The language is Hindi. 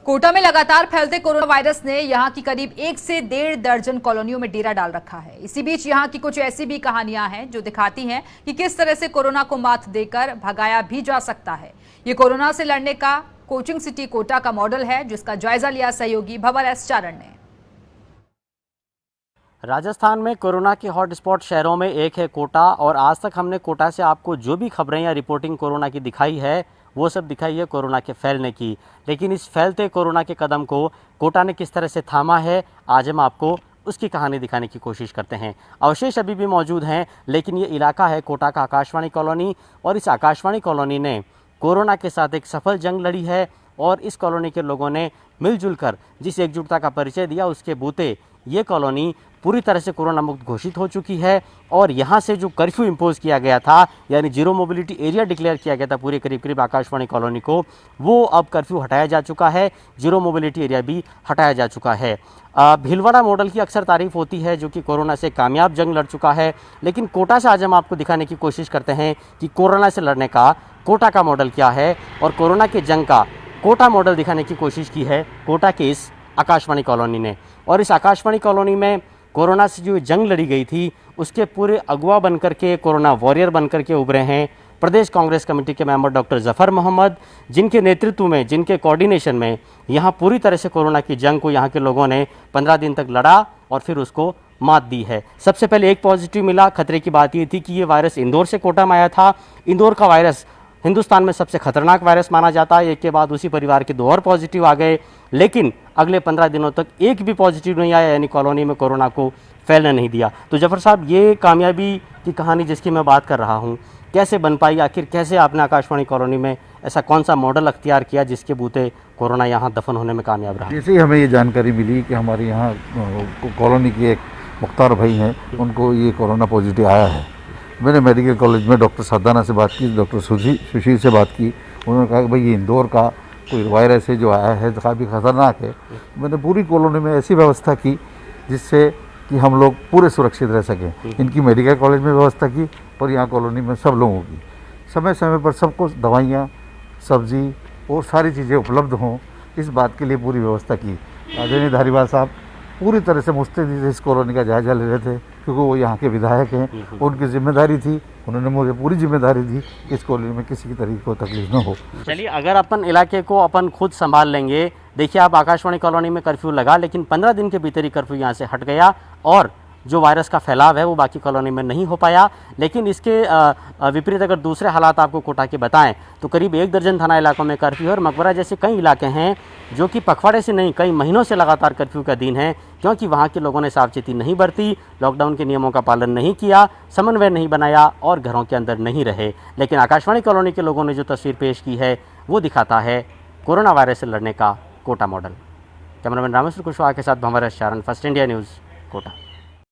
कोटा में लगातार फैलते कोरोना वायरस ने यहां की करीब 1 से 1.5 दर्जन कॉलोनियों में डेरा डाल रखा है। इसी बीच यहां की कुछ ऐसी भी कहानियां हैं जो दिखाती हैं कि किस तरह से कोरोना को मात देकर भगाया भी जा सकता है। ये कोरोना से लड़ने का कोचिंग सिटी कोटा का मॉडल है, जिसका जायजा लिया सहयोगी भंवर एस चारण ने। राजस्थान में कोरोना के हॉटस्पॉट शहरों में एक है कोटा, और आज तक हमने कोटा से आपको जो भी खबरें या रिपोर्टिंग कोरोना की दिखाई है वो सब दिखाई है कोरोना के फैलने की। लेकिन इस फैलते कोरोना के कदम को कोटा ने किस तरह से थामा है, आज हम आपको उसकी कहानी दिखाने की कोशिश करते हैं। अवशेष अभी भी मौजूद हैं, लेकिन ये इलाका है कोटा का आकाशवाणी कॉलोनी, और इस आकाशवाणी कॉलोनी ने कोरोना के साथ एक सफल जंग लड़ी है। और इस कॉलोनी के लोगों ने मिलजुल कर जिस एकजुटता का परिचय दिया, उसके बूते ये कॉलोनी पूरी तरह से कोरोना मुक्त घोषित हो चुकी है। और यहाँ से जो कर्फ्यू इम्पोज किया गया था, यानी जीरो मोबिलिटी एरिया डिक्लेयर किया गया था पूरे करीब आकाशवाणी कॉलोनी को, वो अब कर्फ्यू हटाया जा चुका है, जीरो मोबिलिटी एरिया भी हटाया जा चुका है। भीलवाड़ा मॉडल की अक्सर तारीफ होती है, जो कि कोरोना से कामयाब जंग लड़ चुका है। लेकिन कोटा से आज हम आपको दिखाने की कोशिश करते हैं कि कोरोना से लड़ने का कोटा का मॉडल क्या है, और कोरोना के जंग का कोटा मॉडल दिखाने की कोशिश की है कोटा के इस आकाशवाणी कॉलोनी ने। और इस आकाशवाणी कॉलोनी में कोरोना से जो जंग लड़ी गई थी, उसके पूरे अगुवा बनकर के, कोरोना वॉरियर बनकर के उभरे हैं प्रदेश कांग्रेस कमेटी के मेंबर डॉक्टर जफर मोहम्मद, जिनके नेतृत्व में, जिनके कोऑर्डिनेशन में यहाँ पूरी तरह से कोरोना की जंग को यहाँ के लोगों ने 15 दिन तक लड़ा और फिर उसको मात दी है। सबसे पहले एक पॉजिटिव मिला। खतरे की बात ये थी कि ये वायरस इंदौर से कोटा में आया था। इंदौर का वायरस हिंदुस्तान में सबसे खतरनाक वायरस माना जाता है। एक के बाद उसी परिवार के 2 और पॉजिटिव आ गए, लेकिन अगले 15 दिनों तक एक भी पॉजिटिव नहीं आया, यानी कॉलोनी में कोरोना को फैलने नहीं दिया। तो जफर साहब, ये कामयाबी की कहानी जिसकी मैं बात कर रहा हूँ, कैसे बन पाई? आखिर कैसे आपने आकाशवाणी कॉलोनी में ऐसा कौन सा मॉडल अख्तियार किया जिसके बूते कोरोना यहाँ दफन होने में कामयाब रहा? जैसे ही हमें ये जानकारी मिली कि हमारे यहाँ कॉलोनी के एक मुख्तार भाई हैं, उनको ये कोरोना पॉजिटिव आया है, मैंने मेडिकल कॉलेज में डॉक्टर सादाना से बात की, डॉक्टर सुशील से बात की। उन्होंने कहा कि भाई ये इंदौर का कोई वायरस है जो आया है, तो काफ़ी खतरनाक है। मैंने पूरी कॉलोनी में ऐसी व्यवस्था की जिससे कि हम लोग पूरे सुरक्षित रह सकें। इनकी मेडिकल कॉलेज में व्यवस्था की और यहाँ कॉलोनी में सब लोगों की समय समय पर सबको दवाइयाँ, सब्जी और सारी चीज़ें उपलब्ध हों, इस बात के लिए पूरी व्यवस्था की। आदरणीय धारीवाल साहब पूरी तरह से मुस्तैदी से इस कॉलोनी का जायजा ले रहे थे, क्योंकि वो यहाँ के विधायक हैं, उनकी जिम्मेदारी थी, उन्होंने मुझे पूरी जिम्मेदारी दी कि इस कॉलोनी में किसी की तरीके को तकलीफ न हो। चलिए, अगर अपन इलाके को अपन खुद संभाल लेंगे, देखिए आप आकाशवाणी कॉलोनी में कर्फ्यू लगा, लेकिन 15 दिन के भीतर ही कर्फ्यू यहाँ से हट गया और जो वायरस का फैलाव है वो बाकी कॉलोनी में नहीं हो पाया। लेकिन इसके विपरीत अगर दूसरे हालात आपको कोटा के बताएं तो करीब 1 दर्जन थाना इलाकों में कर्फ्यू, और मकबरा जैसे कई इलाके हैं जो कि पखवाड़े से नहीं, कई महीनों से लगातार कर्फ्यू का दिन है, क्योंकि वहाँ के लोगों ने सावचेती नहीं बरती, लॉकडाउन के नियमों का पालन नहीं किया, समन्वय नहीं बनाया और घरों के अंदर नहीं रहे। लेकिन आकाशवाणी कॉलोनी के लोगों ने जो तस्वीर पेश की है वो दिखाता है कोरोना वायरस से लड़ने का कोटा मॉडल। कैमरामैन रामेश्वर कुशवाहा के साथ भंवर एस चारण, फर्स्ट इंडिया न्यूज़, कोटा।